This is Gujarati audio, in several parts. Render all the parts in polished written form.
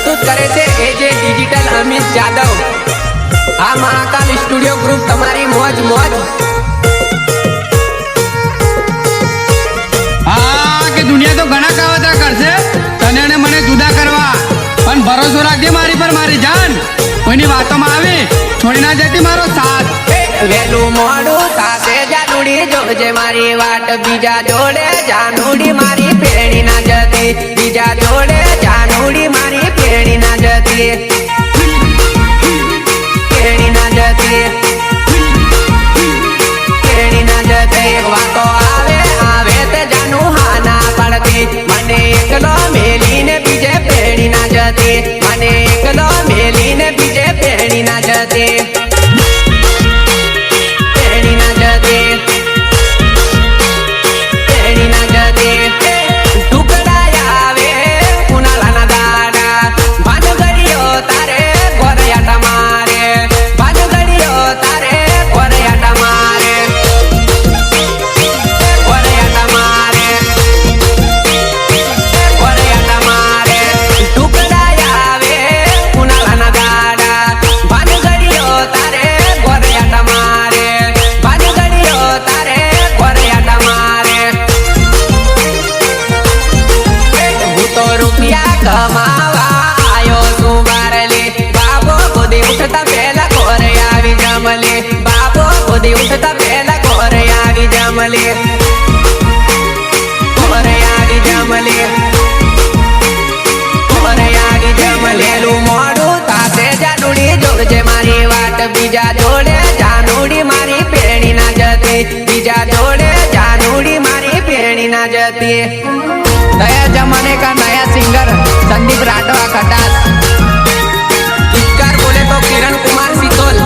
प्रस्तुत करे छे एजे डिजिटल अमित जादव। आ महाकाल स्टूडियो ग्रुप तमारी मौज मौज। के दुनिया तो घना कावतरा करछे तने ने मने जुदा करवा पण भरोસો રાખજે મારી પર મારી જાન કોઈની વાતોમાં આવે છોડી ના જતી મારો સાથ વેલું મોડું થાશે જાનુડી જોજે મારી વાટ બીજા જોડે જાનુડી મારી પેણી ના જતી બીજા જોડે જાનુડી મારી પેણી ના જતી પેણી ના જતી પેણી ના જતી વાતો આવે આવે તે જાનુ હાના પડતી મને એકલો મેલીને બીજે પેણી ના જતી મને એકલો મેલીને બીજે પેણી ના જતી कमावा आयो तू बारले बाबो गोदी उठता पहला कोरे आवी जमले बाबो गोदी उठता पहला कोरे आवी जमले कोरे आवी जमले कोरे आवी जमले लू मोडू तासे जानुडी जोजे मारी वाट बीजा जोड़े जानुडी मारी पेणी ना जती बीजा जोड़े जानुडी मारी पेणी ना जती। नया जमाने का नया सिंगर संदीप राठवा खटास। गीतकार बोले तो किरण कुमार सितोल।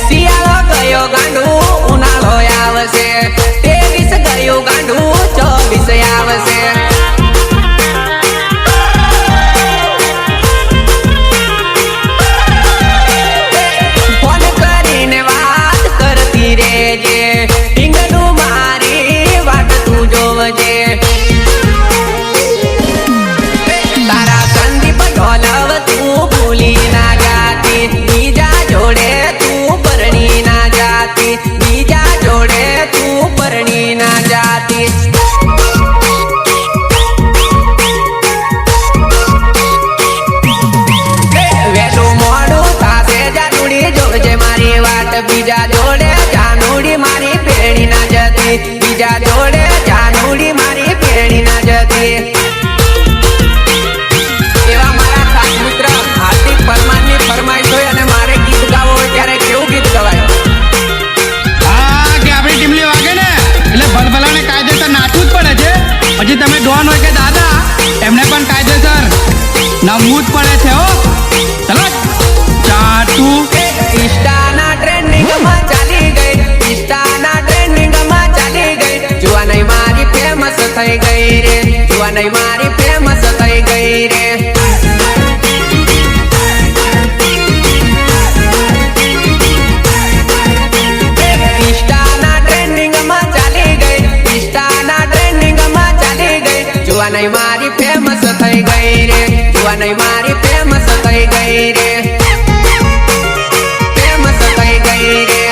सियाळो गयो गांडू उनाळो आवशे 23 गयो गांडू 24 आवशे। तारा संदीप ढोलव तू भूली ना जाती बीजा जोड़े तू परणी ना जाती बीजा जोड़े तू परणी ना जाती। वेलू मोडू थासे जानुडी जोजे मारी वाट बीजा जोड़े जानुडी मारी पेणी ना जती बीजा जोड़े जानुडी मारी पेणी ना जती। एवा मारा खास मित्र हार्दिक परमार ની ફરમાઈશ હોય અને મારે ગીત ગાવો હોય ત્યારે કેવું ગીત ગવાય? કે આપણી ટીમલી વાગે ને એટલે ભલભલાને કાયદેસર નાચવું જ પડે છે। પછી તમે ડોન હોય કે દાદા એમને પણ કાયદેસર નમવું જ પડે છે હો। ચલો ચાટુ ઇન્સ્ટાના ટ્રેન્ડિંગમાં ચાલી ગઈ ઇન્સ્ટાના ટ્રેન્ડિંગમાં ચાલી ગઈ જુવાનઈ મારી ફેમસ થઈ ગઈ રે જુવાનઈ મારી ફેમસ થઈ ગઈ રે। ઇન્સ્ટાના ટ્રેન્ડિંગમાં ચાલી ગઈ ઇન્સ્ટાના ટ્રેન્ડિંગમાં ચાલી ગઈ જુવાનઈ મારી ફેમસ થઈ ગઈ રે જુવાનઈ મારી ફેમસ થઈ ગઈ રે ફેમસ થઈ ગઈ રે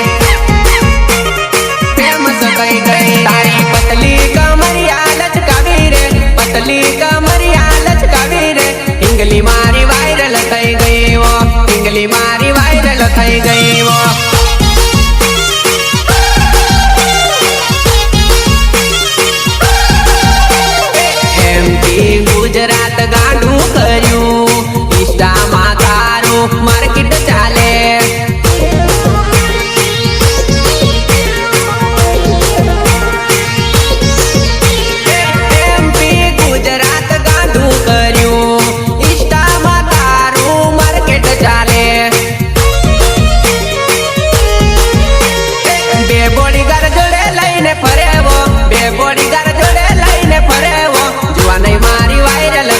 फेमस થઈ ગઈ। તારી પતલી કમરિયા લચકાવી રે પતલી કમરિયા લચકાવી રે ઇંગલી મારી વાયરલ થઈ ગઈ વો ઇંગલી મારી વાયરલ થઈ ગઈ વો। એમપી ગુજરાત ગાંડું કર્યું ઇન્સ્ટામાં તારું માર્કેટ ચાલે।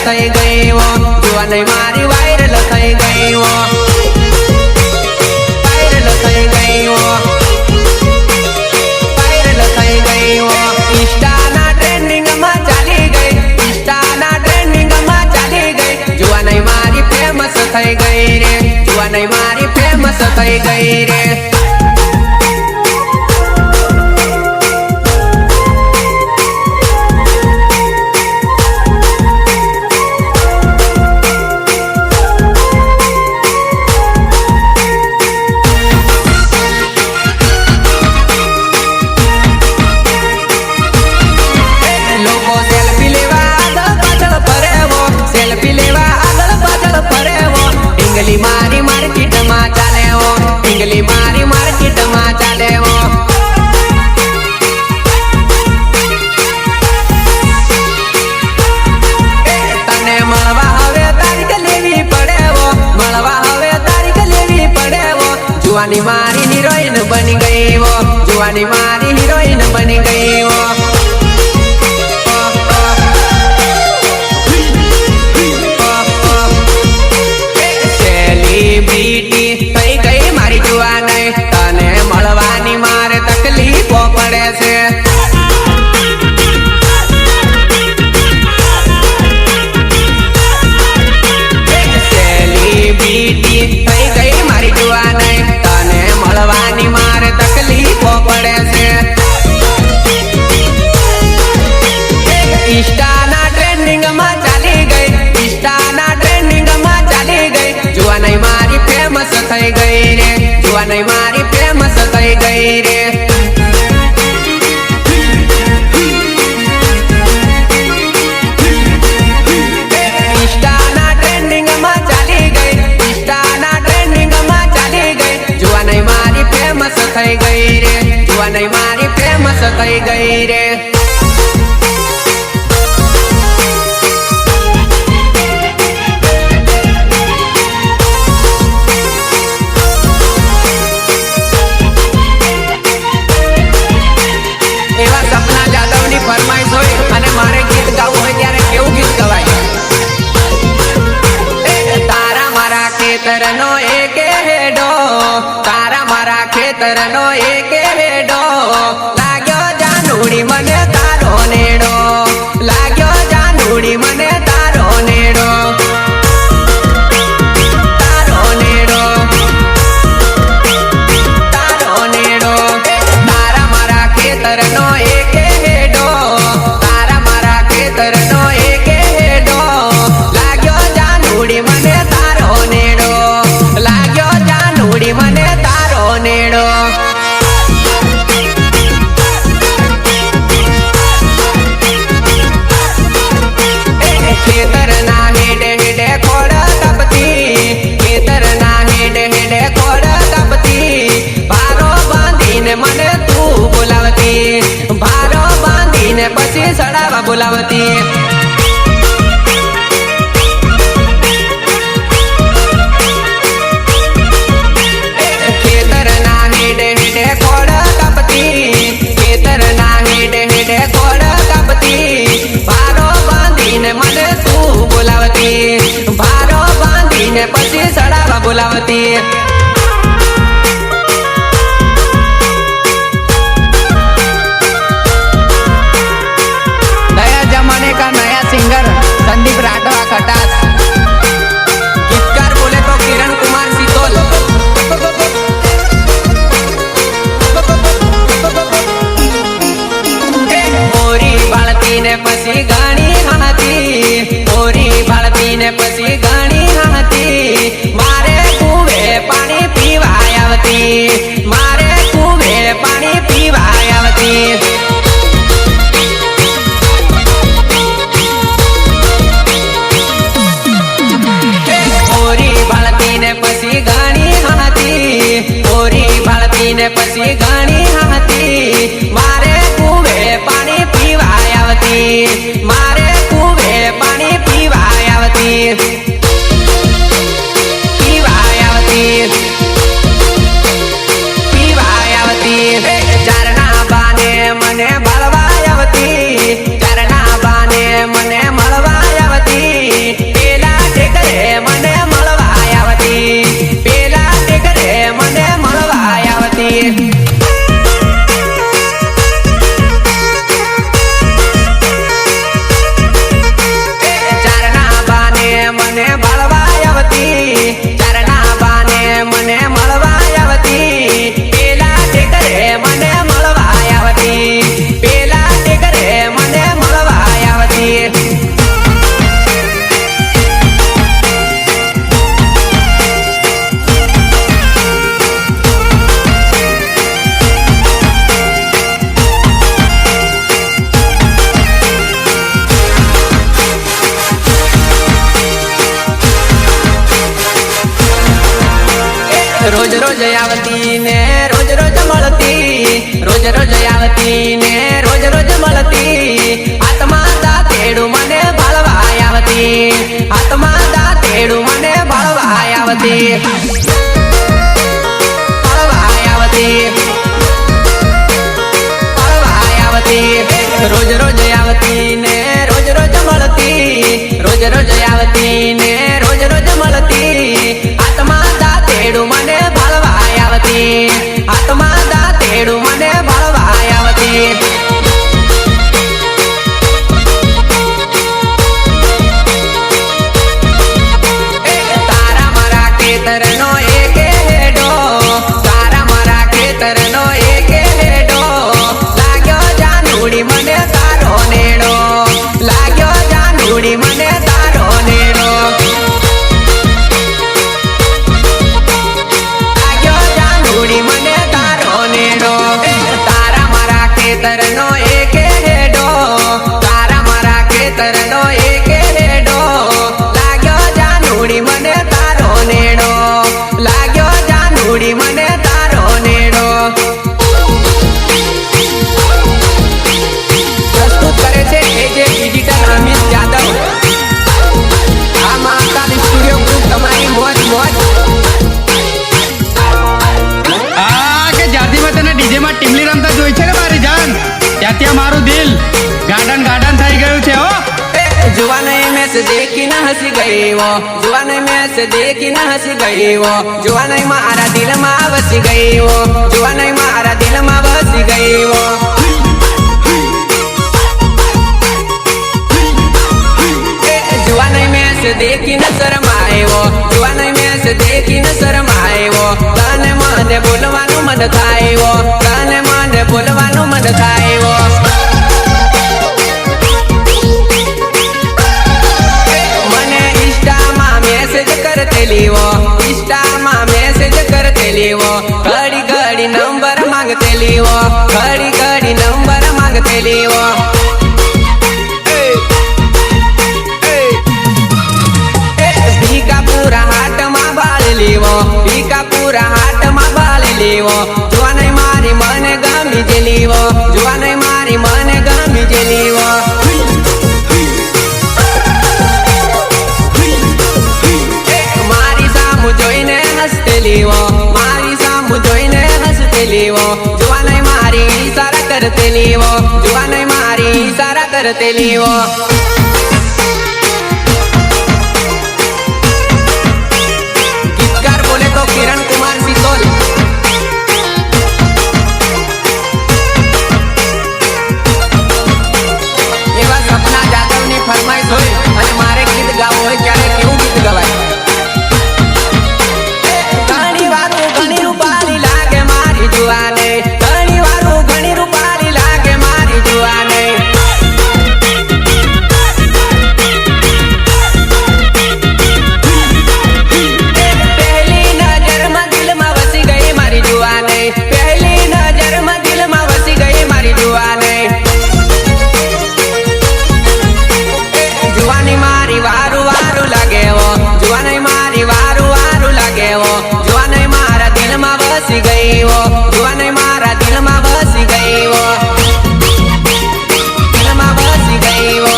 થઈ ગઈ વો જુવાનઈ મારી વાયરલ થઈ ગઈ વો। થઈ ગયું વાયરલ થઈ ગયું ઇન્સ્ટાના ટ્રેન્ડિંગમાં ચાલી ગઈ ઇન્સ્ટાના ટ્રેન્ડિંગમાં ચાલી ગઈ જુવાનઈ મારી ફેમસ થઈ ગઈ રે જુવાનઈ મારી ફેમસ થઈ ગઈ રે ઢીંગલી મારી માર્કેટમાં ચાલેવો ઢીંગલી મારી માર્કેટમાં ચાલેવો તને મળવા હવે તારીખ લેવી પડેવો મળવા હવે તારીખ લેવી પડેવો જુવાની મારી હિરોઈન બની ગઈ વો જુવાની મારી હિરોઈન બની ગઈ વો સેલિબ્રિટી થઈ ગઈ મારી જુવાનઈ તને મળવાની મારે તકલીફો પડે છે સેલિબ્રિટી થઈ ગઈ મારી જુવાનઈ તને મળવાની મારે તકલીફો પડે છે ઇન્સ્ટાના ટ્રેન્ડિંગમાં ચાલી ગઈ ઇન્સ્ટાના ટ્રેન્ડિંગમાં ચાલી ગઈ જુવાનઈ મારી ફેમસ થઈ ગઈ રે જુવાનઈ મારી ફેમસ થઈ ગઈ રે ઇન્સ્ટાના ટ્રેન્ડિંગમાં ચાલી ગઈ ઇન્સ્ટાના ટ્રેન્ડિંગમાં ચાલી ગઈ જુવાનઈ મારી ફેમસ થઈ ગઈ રે જુવાનઈ મારી ફેમસ થઈ ગઈ રે ફરમાઈશ હોય અને મારે ગીત ગાવું હોય ત્યારે કેવું ગીત ગવાય તારા મારા ખેતરનો એક હેડો તારા મારા ખેતરનો એક હેડો લાગ્યો જાનુડી મને તારો નેડો લાગ્યો જાનુડી મને તારો નેડો તારો નેડો તારો નેડો તારા મારા ખેતરનો એક ખેતરનો એક હેડો લાગ્યો જાનુડી મને તારો નેડો લાગ્યો જાનુડી મને તારો નેડો ખેતરના હેડે હેડે ખોડ કાપતી ખેતરના હેડે હેડે ખોડ કાપતી ભારો બાંધીને મને તું બોલાવતી ભારો બાંધીને પછી સડાવા બોલાવતી ખેતરના હેડે હેડે ખોડ કાપતી ખેતરના હેડે હેડે ખોડ કાપતી ભારો બાંધીને મને તું બોલાવતી ભારો બાંધીને પછી સડાવા બોલાવતી सिंगर संदीप राठवा खटास गीतकार बोले तो किरण कुमार सितोल ओरी बाळती ने पसी गाणी हाती ओरी बाळती ने पसी गाणी हाती मारे कुवे આવતી, ચારના બાને મને મળવા આવતી, પેલા ટેકરે મને મળવા આવતી, પેલા ટેકરે મને મળવા આવતી. રોજ રોજ આવતી ને રોજ રોજ મળતી, રોજ રોજ આવતી ને રોજ રોજ મળતી, હાથમાં દાંતેડું મને ભાળવા આવતી, હાથમાં દાંતેડું મને ભાળવા આવતી, ભાળવા આવતી, ભાળવા આવતી. રોજ રોજ આવતી ને રોજ રોજ મળતી, રોજ રોજ આવતી ને રોજ રોજ મળતી, હાથમાં દાંતેડું મને ભાળવા આવતી, હાથમાં દાંતેડું મને ભાળવા આવતી. તારા મારા ખેતરનો એક હેડો, તારા મારા ખેતરનો એક હેડો, લાગ્યો જાનુડી મને તારો નેડો, લાગ્યો જાનુડી મને તારો નેડો, લાગ્યો જાનુડી મને તારો નેડો. તારા મારા ખેતરનો એક હેડો, તારા મારા ખેતરનો એક હેડો, લાગ્યો જાનુડી મને તારો નેડો, લાગ્યો જાનુડી મને તારો નેડો. પ્રસ્તુત કરે છે એજે ડિજિટલ અમિત યાદવ. આ મહાકાલ સ્ટુડિયો ગ્રુપ તમારી મોજ મોજ. આ કે જ્યારથી મેં તને ડીજે માં ટીમલી રમતા જોઈ છે ને મારી જાન, ત્યાંથી મારું દિલ ગાર્ડન ગાર્ડન થઈ ગયું છે હો. जुआन में से देखी न हंसी गई वो, जुआन में से देखी न हंसी गई वो, जुआन मारा दिल में बसी गई वो, जुआन मारा दिल में बसी गई वो. जुआन में से देखी न शरमाए वो, जुआन में से देखी न शरमाए वो, तने મને બોલવાનું મન થાય वो, તને મને બોલવાનું મન થાય वो. મેસેજ કરતેલી વો, ઇન્સ્ટામાં મેસેજ કરતેલી વો, ઘડી ઘડી નંબર માંગતેલી વો, ઘડી ઘડી નંબર માંગતેલી વો. ભીકાપુરા હાટમાં બાળેલી વો, ભીકાપુરા હાટમાં બાળેલી વો, જુવાનઈ મારી મને ગમી જેલી વો, જુવાનઈ મારી મને ગમી જેલી વો. જોઈને હસતેલી વો, મારી સામુ જોઈને હસતેલી વો, જુવાનઈ મારી ઈશારા કરતેલી વો, જુવાનઈ મારી ઈશારા કરતેલી વો. ગીતકાર બોલે તો કિરણ કુમાર સિસોલ. એવા સપના જાદવની ફરમાઈશ હોય અને મારે ગીત ગાવું હોય ત્યારે કેવું ગીત ગવાય? જુવાને ઘણી વારું ઘણી રૂપાળી લાગે મારી જુવાને. પહેલી નજરમાં દિલમાં વસી ગઈ મારી જુવાને, પહેલી નજરમાં દિલમાં વસી ગઈ મારી જુવાને. જુવાની મારી વારું વારું લાગે વો, જુવાની મારી વારું વારું લાગે વો, જુવાની મારા દિલમાં વસી ગઈ વો, જુવાનઈ મારા દિલમાં બસી ગઈ વો, દિલમાં બસી ગઈ વો,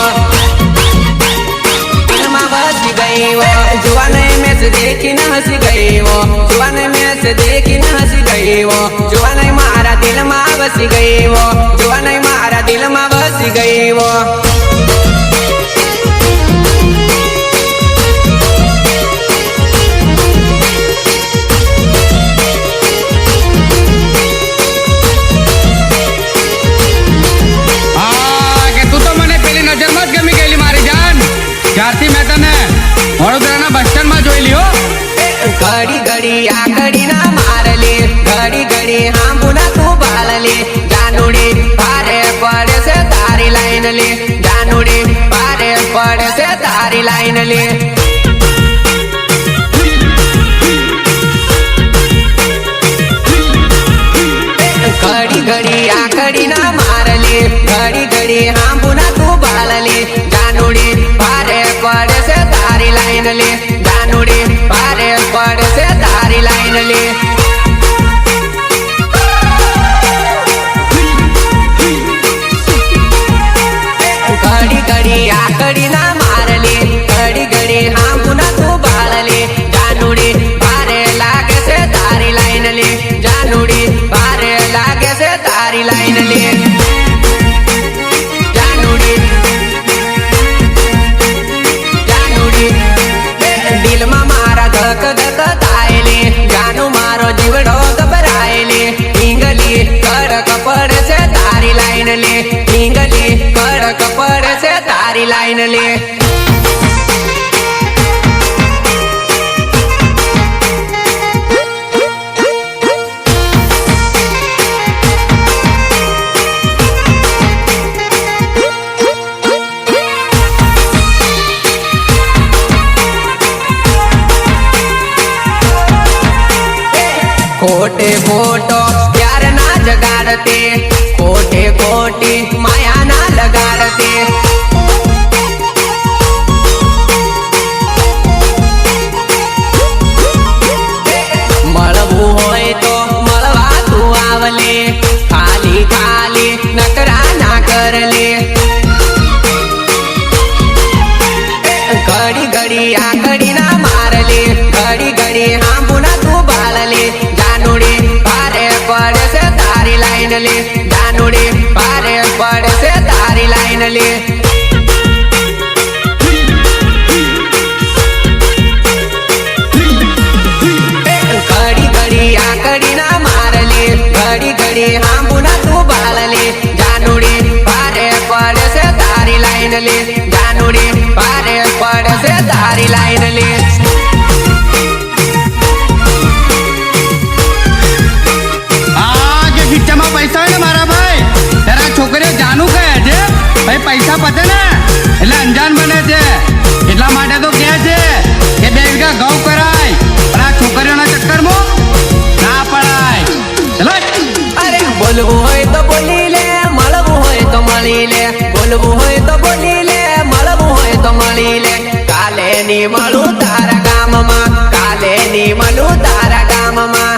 દિલમાં બસી ગઈ વો. જુવાનઈ મેં से देखी न हंसी गई वो, જુવાનઈ મેં से देखी न हंसी गई वो, જુવાનઈ મારા દિલમાં બસી ગઈ વો, જુવાનઈ મારા દિલમાં બસી ગઈ વો. જ્યારથી મેં તને વડોદરાના બસ સ્ટેન્ડમાં જોઈ લ્યો ઘડી ઘડી આકડી ના મારલે ઘડી ઘડી હાંભુના તું બાળલે જાનુડી ભારે પડે છે તારી લાઈન લે જાનુડી ભારે પડે છે તારી લાઈન લે ઘડી ઘડી આકડી ના મારલે ઘડી ઘડી હાંભુના તું બાળલે જાનુડી ભારે પડે છે તારી લાઈન લે જાનુડી ભારે પડે છે તારી લાઈન લે ઘડી ઘડી આકડી ના મારલે ઘડી ઘડી હાંભુના તું બાળલે જાનુડી ભારે લાગે છે તારી લાઈન લે જાનુડી ભારે લાગે છે તારી લાઈન લે દિલમાં મારા ધક ધક થાય લે જાનુ મારો જીવડો ગભરાય લે ઈંગલી કડક પડે છે તારી લાઈન લે ઈંગલી કડક પડે છે તારી લાઈન લે खोटे खोटो प्यार ना जगाड़ते खोटे खोटी माया ना लगाड़ते મળવું હોય તો મળવા તું આવલે ખાલી ખાલી નકરા ના કરલે ઘડી ઘડી આકડી ના મારલે ઘડી ઘડી હાંભુના તું બાળલે જાનુડી ભારે પડે છે તારી લાઈન લે જાનુડી ભારે પડે છે તારી લાઈન લે ઘડી ઘડી આકડી ના મારલે ઘડી ઘડી હાંભુના તું બાળલે જાનુડી ભારે પડે છે તારી લાઈન લે જાનુડી ભારે પડે છે તારી લાઈન લે પૈસા હોય ને મારા ભાઈ ત્યારે આ છોકરીઓ જાનું કહે છે ભાઈ પૈસા પતે ને એટલે અંજાન બને છે એટલા માટે તો કહે છે કે 2 વીઘા ઘઉં કરાય પણ આ છોકરીઓના ચક્કરમાં ના પડાય ચલો અરે બોલવું હોય તો બોલી લે મળવું હોય તો મળી લે બોલવું હોય તો બોલી લે મળવું હોય તો મળી લે કાલે ની મળું તારા ગામમાં કાલે ની મળું તારા ગામમાં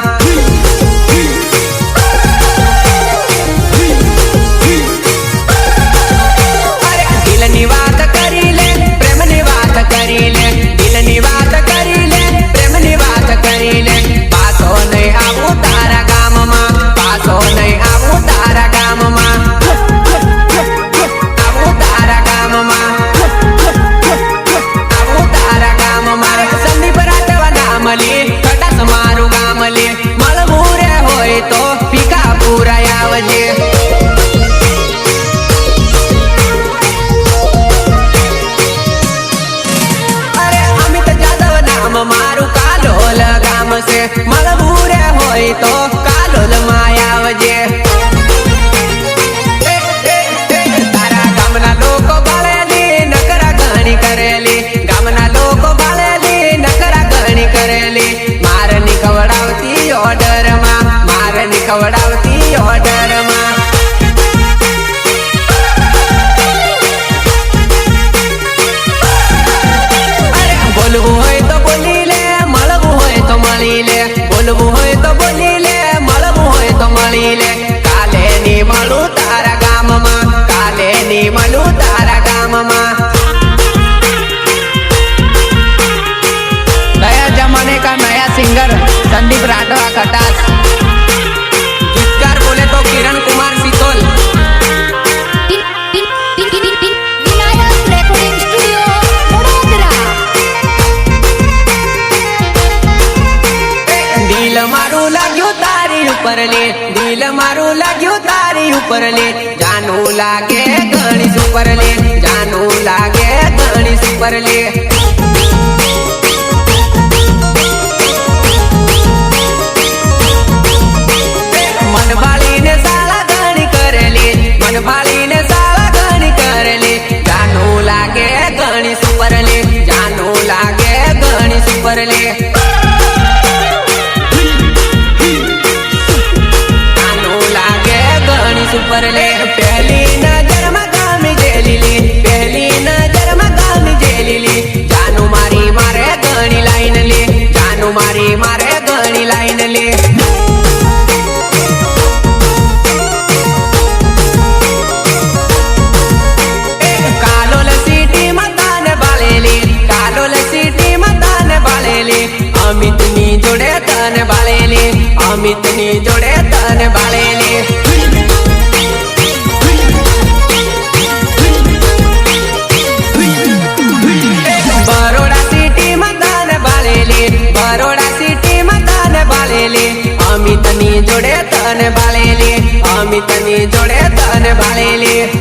દિલની વાત કરી લે પ્રેમની વાત કરી લે દિલની વાત કરી લે પ્રેમની વાત કરી લે પાછો નહીં આવું તારા ગામમાં પાછો નહીં આવું તારા ગામમાં આવું તારા ગામમાં આવું તારા ગામમાં સંદીપ રાઠવા નામ લે કટાસ મારું ગામ લે મળવું રે હોય તો પીકા પૂરાય આવજે મારું કાલોલ ગામ છે મળવું રે હોય તો કાલોલ માં આવજે તારા ગામના લોકો બાળેલી નકરા ઘણી કરેલી ગામના લોકો બાળેલી નકરા ઘણી કરેલી મારની ખવડાવતી ઓર્ડરમાં મારની ખવડાવતી ઓર્ડરમાં બોલવું હોય તો બોલી લે મળવું હોય તો મળી લે બોલવું હોય તો બોલી લે મળવું હોય તો મળી લે કાલે ની મળું તારા ગામમાં કાલે ની મળું તારા ગામમાં नया जमाने का नया सिंगर संदीप राठवा खटास गीतकार बोले तो किरण कुमार सितोल दिल मारू लाग्યું તારી ઉપર લે દિલ મારું લાગ્યું તારી ઉપર લે જાનું લાગે ઘણી સુપર લે જાનું લાગે ઘણી સુપર લે લે આનું લાગે ઘણી સુપર લે પહેલી નજરમાં ગામી જેલીલી પહેલી નજરમાં ગામી જેલીલી જાનું મારી મારે ઘણી લાઈન લે જાનું મારી મારે ઘણી લાઈન લે અમિતની જોડે તને બાળેલી અમિતની જોડે તને બાળેલી બરોડા સિટીમાં તને બાળેલી બરોડા સિટીમાં તને બાળેલી અમિતની જોડે તને બાળેલી અમિતની જોડે તને બાળેલી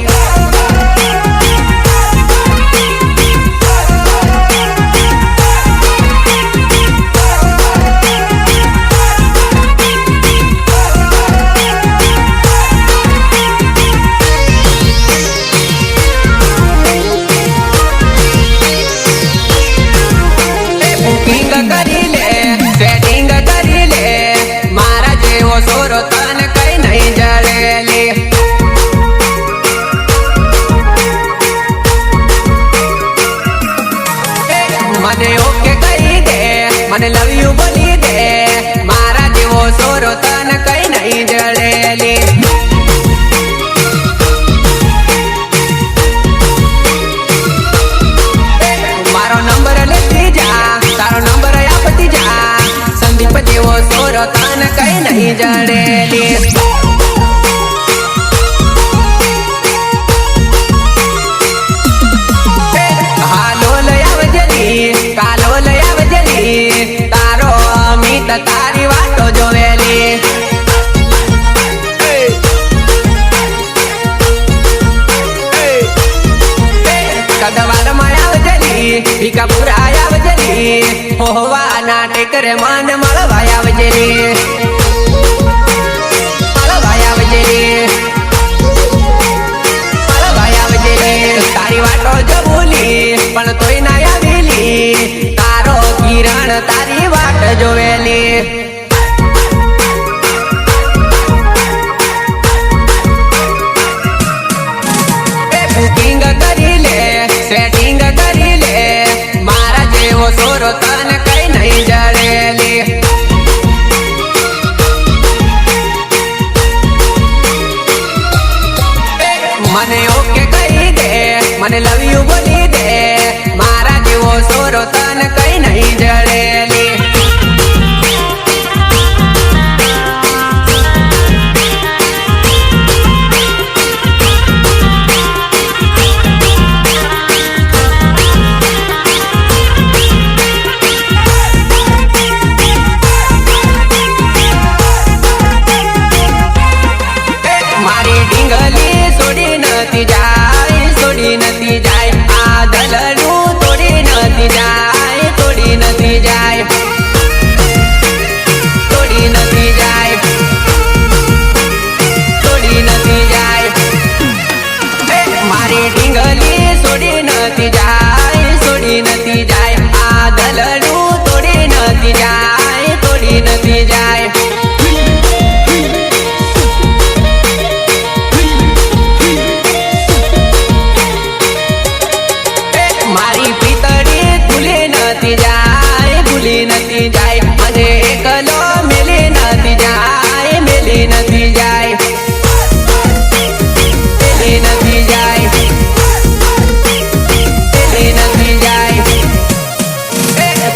સેટિંગ કરી લે મારા જેવો સોરો તને કઈ નહીં જડેલી મને ઓકે કહી દે મને લવ યુ બોલી દે મારા જેવો સોરો તને કઈ નહીં જડેલી મારો નંબર લેતી જા તારો નંબર આપતી જા સંદીપ જેવો સોરો તને કઈ નહીં જડેલી હાલો લઈ આવજેલી કાલો લઈ આવજેલી તારો અમિત તારી વાતો જોવેલી કદવાડમાં આવજેલી ભીકાપુરા આવજેલી હોવાના ટેકરે મન મળવા આવજેલી મળવા આવજેલી મળવા આવજેલી તારી વાતો જો ભૂલી પણ તોય ના આવેલી તારો કિરણ તારી વાટ જોવેલી બુકિંગ કરી લે સેટિંગ કરી લે મારા જેવો સોરો તને કઈ નહીં જડેલી મને ઓકે કહી દે મને લવ યુ બોલી દે મારા જેવો સોરો તને કઈ નહીં જડેલી મારી ઢીંગલી છોડી નથી જાય આ દલડું તોડી નથી જાય તોડી નથી જાય તોડી નથી જાય તોડી નથી જાય મારી ઢીંગલી છોડી નથી જાય આ દલડું તોડી નથી જાય તોડી નથી જાય મારી પ્રીતડી ભૂલી નથી જાય મને એકલો મેલી નથી જાય મેલી નથી જાય મેલી નથી જાય મેલી નથી જાય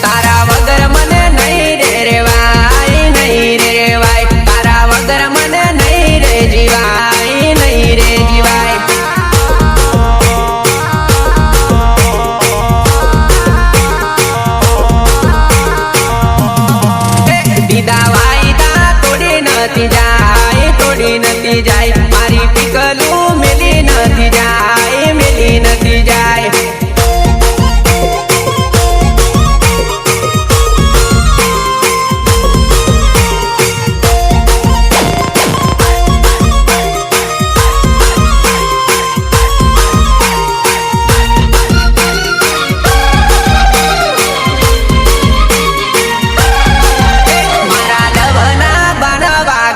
તારા વગર મને નહીં રે રેવાય તારા વગર મને નહીં રે જીવાય નહીં રે જીવાય દીદા વાયદા તોડી નથી જાય મારી પીકલું મેલી નથી જાય મેલી નથી જાય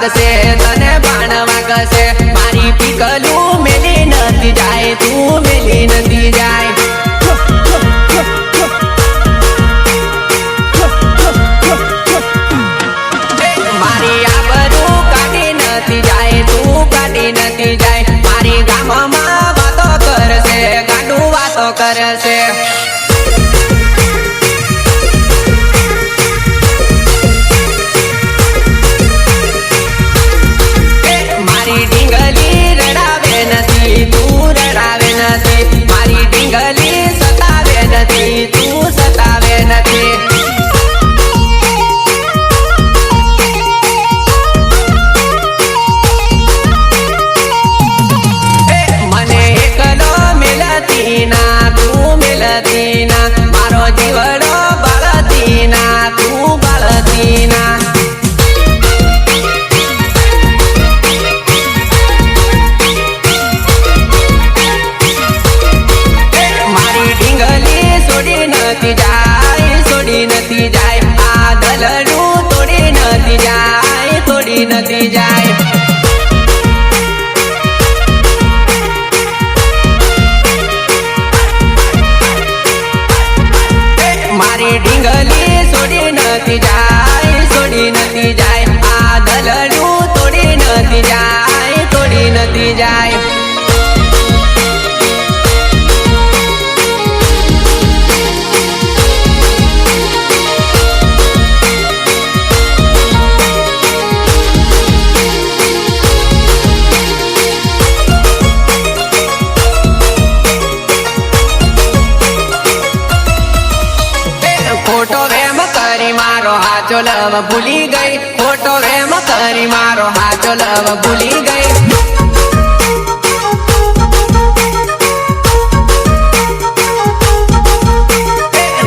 બાંધશે તને બાણ વાગશે મારી પીકલું મેલી નથી જાય તું મેલી નથી જાય મારી આબરૂ કાઢી નથી જાય તું કાઢી નથી જાય મારી ગામમાં વાતો કરશે ગાંડું વાતો કરશે મારી ઢીંગલી રડાવે નથી તું રડાવે નથી મારી ઢીંગલી સતાવે નથી તું સતાવે નથી મને એકલો મિલતી ના તું મિલતી ના મારો જીવડો બળતી ના તું બળતી ના મારી ઢીંગલી છોડી નથી જાય છોડી નથી જાય આ દલડું તોડી નથી જાય તોડી નથી જાય મારી ઢીંગલી છોડી નથી જાય છોડી નથી જાય આ દલડું તોડી નથી જાય તોડી નથી જાય ખોટો વેમ કરી મારો હાચો લવ ભૂલી ગઈ ખોટો વેમ કરી મારો હાચો લવ ભૂલી ગઈ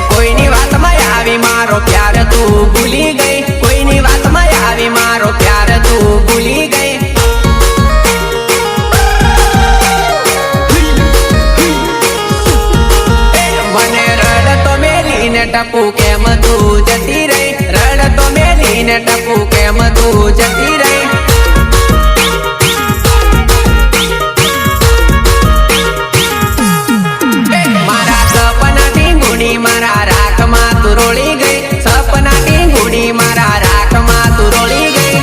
કોઈની વાતમાં આવી મારો પ્યાર તું ભૂલી ગઈ કોઈની વાતમાં આવી મારો પ્યાર તું ભૂલી ગઈ મને રડતો મેલીને ટપુ કેમ તું જતી રહી રડતો મેલીને ટપુ કેમ તું જતી રહી મારા સપના ઢીંગુડી મારા રાખમાં તું રોળી ગઈ સપના ઢીંગુડી મારા રાખમાં તું રોળી ગઈ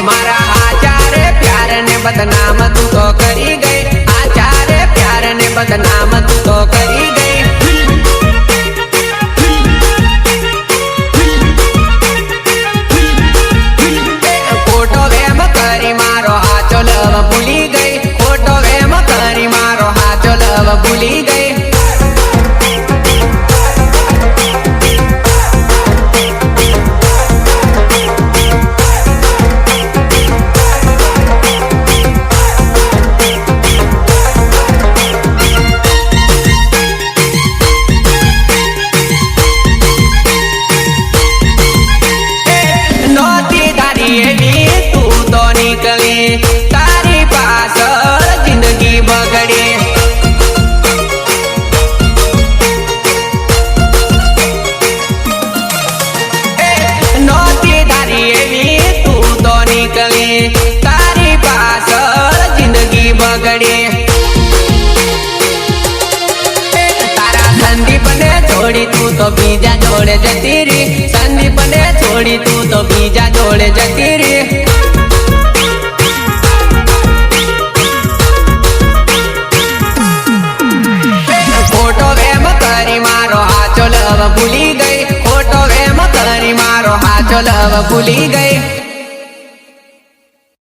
મારા આચારે પ્યાર ને બદનામ તું તો કરી ગઈ આચારે પ્યાર ને બદનામ તું તો કરી ગઈ ખોટો વેમ કરી મારો હાચો લવ ભૂલી ગઈ ખોટો વેમ કરી મારો હાચો લવ ભૂલી ગઈ નહોતી તારી એવી તું તો નીકળી તારી પાછળ જિંદગી બગડી નહોતી તારી એવી તું તો નીકળી તારી પાછળ જિંદગી બગડી તારા સંદીપને છોડી તું તો બીજા જોડે જતી રહી સંદીપને છોડી તું તો બીજા જોડે જતી રહી ખોટો વેમ કરી મારો હાચો લવ ભૂલી ગઈ ખોટો વેમ કરી મારો હાચો લવ ભૂલી ગઈ